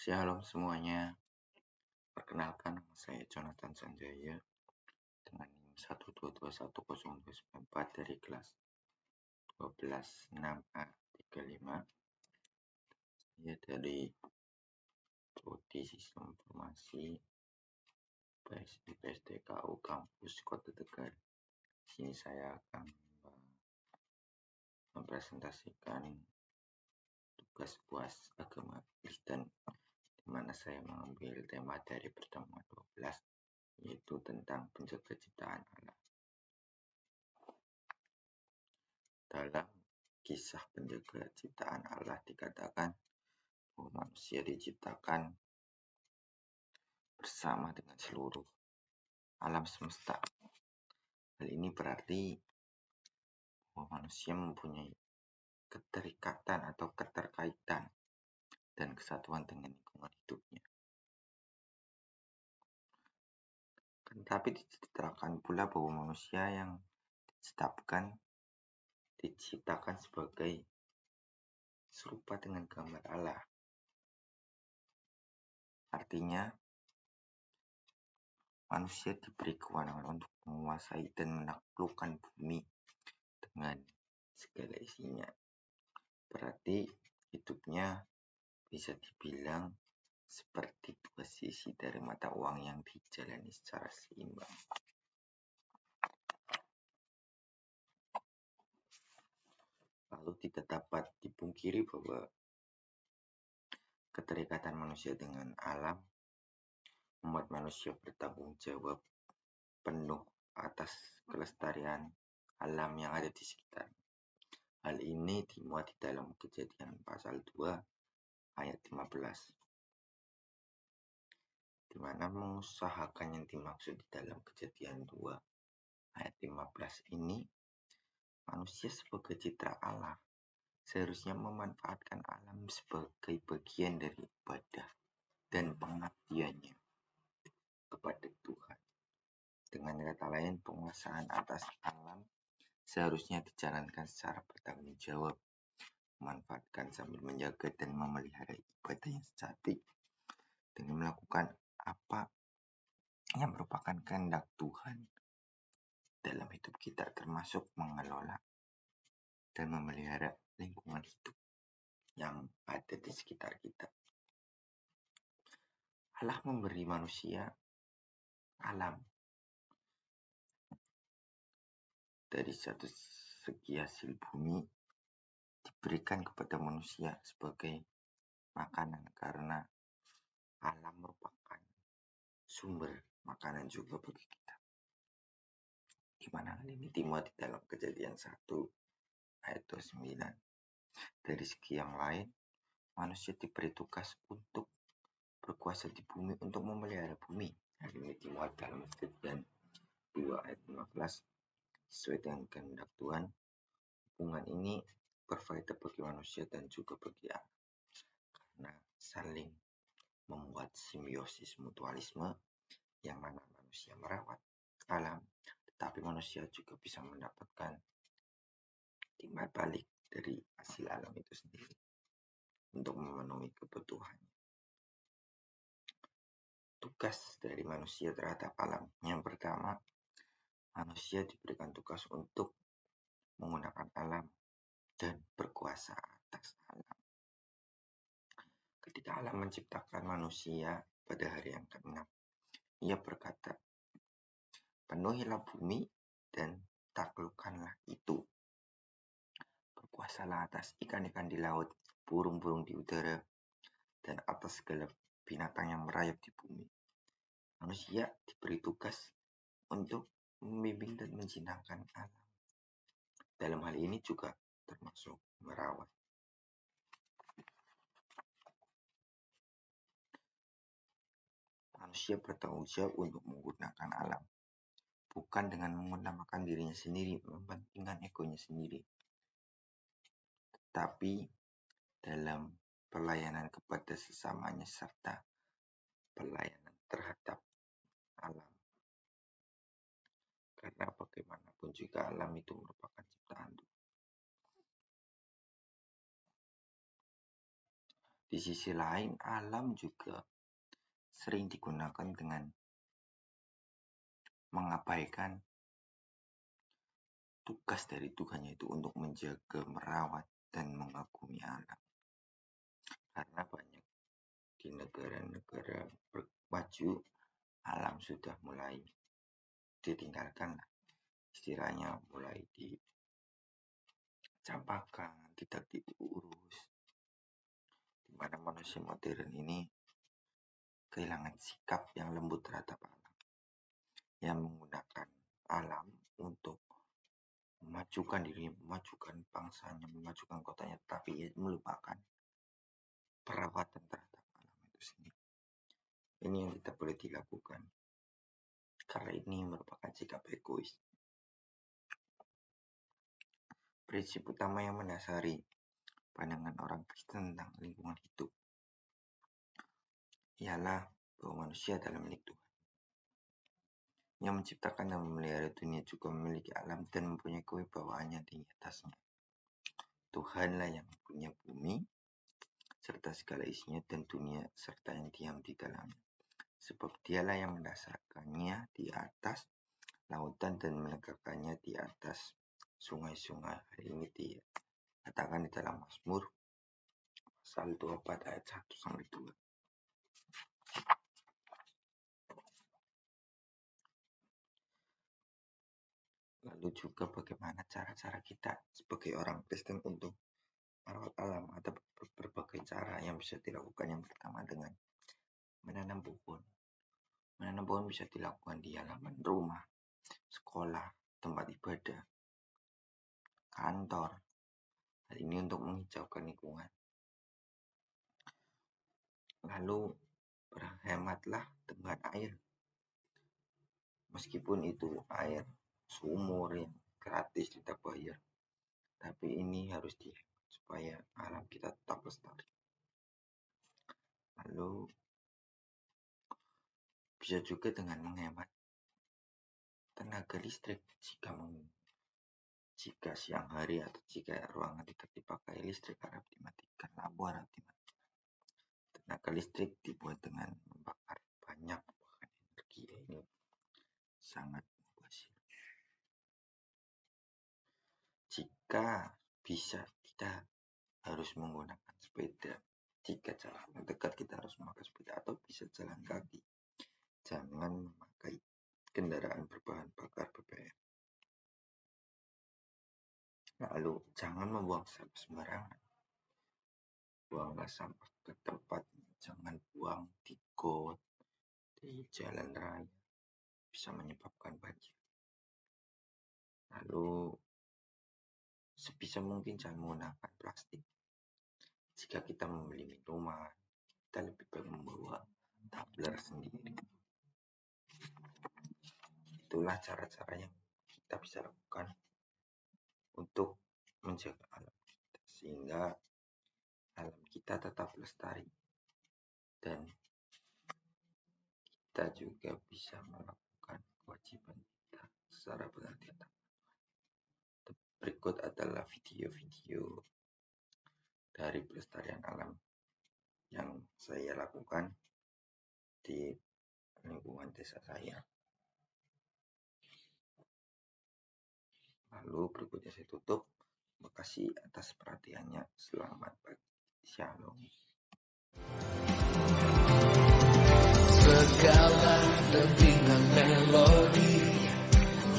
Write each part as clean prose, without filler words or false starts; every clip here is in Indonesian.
Shalom semuanya, perkenalkan nama saya Jonathan Sanjaya dengan NIM 1221024 dari kelas 126A35. Saya dari Prodi Sistem Informasi PSDKU Kampus Kota Tegal. Di sini saya akan mempresentasikan tugas UAS Agama Kristen, di mana saya mengambil tema dari pertemuan 12, yaitu tentang penjaga ciptaan Allah. Dalam kisah penjaga ciptaan Allah dikatakan bahwa manusia diciptakan bersama dengan seluruh alam semesta. Hal ini berarti bahwa manusia mempunyai keterikatan atau keterkaitan dan kesatuan dengan lingkungan hidupnya. Tetapi diciptakan pula bahwa manusia yang diciptakan sebagai serupa dengan gambar Allah. Artinya, manusia diberi kewenangan untuk menguasai dan menaklukkan bumi dengan segala isinya. Berarti hidupnya bisa dibilang seperti dua sisi dari mata uang yang dijalani secara seimbang. Lalu tidak dapat dipungkiri bahwa keterikatan manusia dengan alam membuat manusia bertanggung jawab penuh atas kelestarian alam yang ada di sekitar. Hal ini dimuat di dalam Kejadian pasal 2 ayat 15, di mana mengusahakan yang dimaksud di dalam Kejadian 2 ayat 15 ini, manusia sebagai citra Allah seharusnya memanfaatkan alam sebagai bagian dari ibadah dan pengabdiannya kepada Tuhan. Dengan kata lain, penguasaan atas alam seharusnya dijalankan secara bertanggung jawab, memanfaatkan sambil menjaga dan memelihara ibadah yang sejati dengan melakukan apa yang merupakan kehendak Tuhan dalam hidup kita, termasuk mengelola dan memelihara lingkungan hidup yang ada di sekitar kita. Allah memberi manusia alam. Dari satu segi hasil bumi diberikan kepada manusia sebagai makanan, karena alam merupakan sumber makanan juga bagi kita. Di mana hal ini dimuat di dalam Kejadian 1 ayat 29. Dari segi yang lain, manusia diberi tugas untuk berkuasa di bumi, untuk memelihara bumi. Hal ini dimuat dalam Kejadian 2 ayat 15. Sesuai dengan kehendak Tuhan, hubungan ini berfaedah bagi manusia dan juga bagi alam, karena saling membuat simbiosis mutualisme, yang mana manusia merawat alam, tetapi manusia juga bisa mendapatkan timbal balik dari hasil alam itu sendiri untuk memenuhi kebutuhan. Tugas dari manusia terhadap alam. Yang pertama, manusia diberikan tugas untuk menggunakan alam dan berkuasa atas alam. Ketika Allah menciptakan manusia pada hari yang ke-6, Ia berkata, "Penuhilah bumi dan taklukkanlah itu. Berkuasalah atas ikan-ikan di laut, burung-burung di udara, dan atas segala binatang yang merayap di bumi." Manusia diberi tugas untuk membimbing dan menjinakkan alam. Dalam hal ini juga termasuk merawat. Manusia bertanggung jawab untuk menggunakan alam, bukan dengan mengutamakan dirinya sendiri, mementingkan egonya sendiri, tapi dalam pelayanan kepada sesamanya serta pelayanan terhadap alam. Karena bagaimanapun juga alam itu merupakan ciptaan Tuhan. Di sisi lain, alam juga sering digunakan dengan mengabaikan tugas dari Tuhan, yaitu untuk menjaga, merawat, dan mengagumi alam. Karena banyak di negara-negara maju, alam sudah mulai ditinggalkan, istilahnya mulai dicampakkan, tidak diurus, di mana manusia modern ini kehilangan sikap yang lembut terhadap alam, yang menggunakan alam untuk memajukan diri, memajukan bangsanya, memajukan kotanya, tapi melupakan perawatan terhadap alam itu sendiri. Ini yang tidak boleh dilakukan, karena ini merupakan sikap egois. Prinsip utama yang mendasari pandangan orang Kristen tentang lingkungan hidup ialah bahwa manusia adalah milik Tuhan. Yang menciptakan dan memelihara dunia juga memiliki alam dan mempunyai kewibawaannya di atasnya. Tuhanlah yang punya bumi serta segala isinya, dan dunia serta yang diam di dalamnya. Sebab dialah yang mendasarkannya di atas lautan dan menegakkannya di atas sungai-sungai. Hal ini dikatakan di dalam Mazmur pasal 24 ayat 1-2. Lalu juga bagaimana cara-cara kita sebagai orang Kristen untuk merawat alam. Ada berbagai cara yang bisa dilakukan. Yang pertama dengan menanam pohon. Menanam pohon bisa dilakukan di halaman rumah, sekolah, tempat ibadah, kantor. Hal ini untuk menghijaukan lingkungan. Lalu berhematlah dengan air. Meskipun itu air sumur yang gratis, tidak bayar, tapi ini harus dihemat supaya alam kita tetap lestari. Lalu bisa juga dengan menghemat tenaga listrik. Jika siang hari atau jika ruangan tidak dipakai listrik, harap dimatikan, lampu harap dimatikan. Tenaga listrik dibuat dengan membakar banyak bahan energi, ini sangat mubazir. Jika bisa, kita harus menggunakan sepeda. Jika jalan dekat, kita harus memakai sepeda atau bisa jalan kaki. Jangan memakai kendaraan berbahan bakar BBM. Lalu jangan membuang sampah sembarangan. Buanglah sampah ke tempat, jangan buang di got, di jalan raya, bisa menyebabkan banjir. Lalu sebisa mungkin jangan menggunakan plastik. Jika kita membeli minuman, kita lebih baik membawa tumbler sendiri. Itulah cara-cara yang kita bisa lakukan untuk menjaga alam kita, sehingga alam kita tetap lestari dan kita juga bisa melakukan kewajiban kita secara berhati-hati. Berikut adalah video-video dari pelestarian alam yang saya lakukan di lingkungan desa saya. Lalu berikutnya saya tutup. Terima kasih atas perhatiannya. Selamat pagi. Shalom. Segala dentingan melodi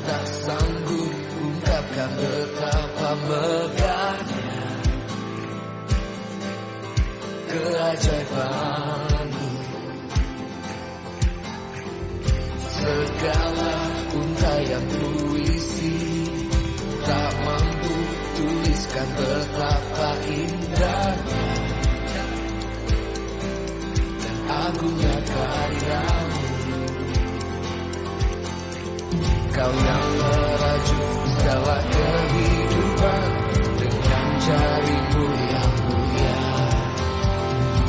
tak sanggup ungkapkan betapa megahnya keajaibanmu. Segala untaian puisi tak mampu tuliskan betapa indahnya dan agungnya karyamu. Kau yang merajut segala kehidupan dengan jarimu yang mulia.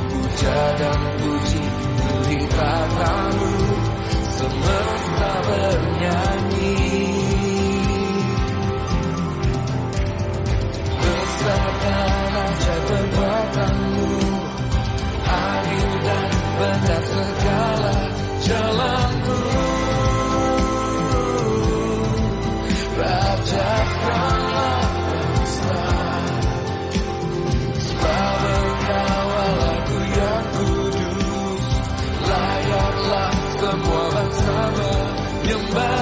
Puja dan puji beri tatamu, semesta bernyanyi. Besarkan ajaib perbuatanmu, wajahkanlah bangsa. Sebab engkaulah lagu yang kudus, layaklah semua bangsa menyembah.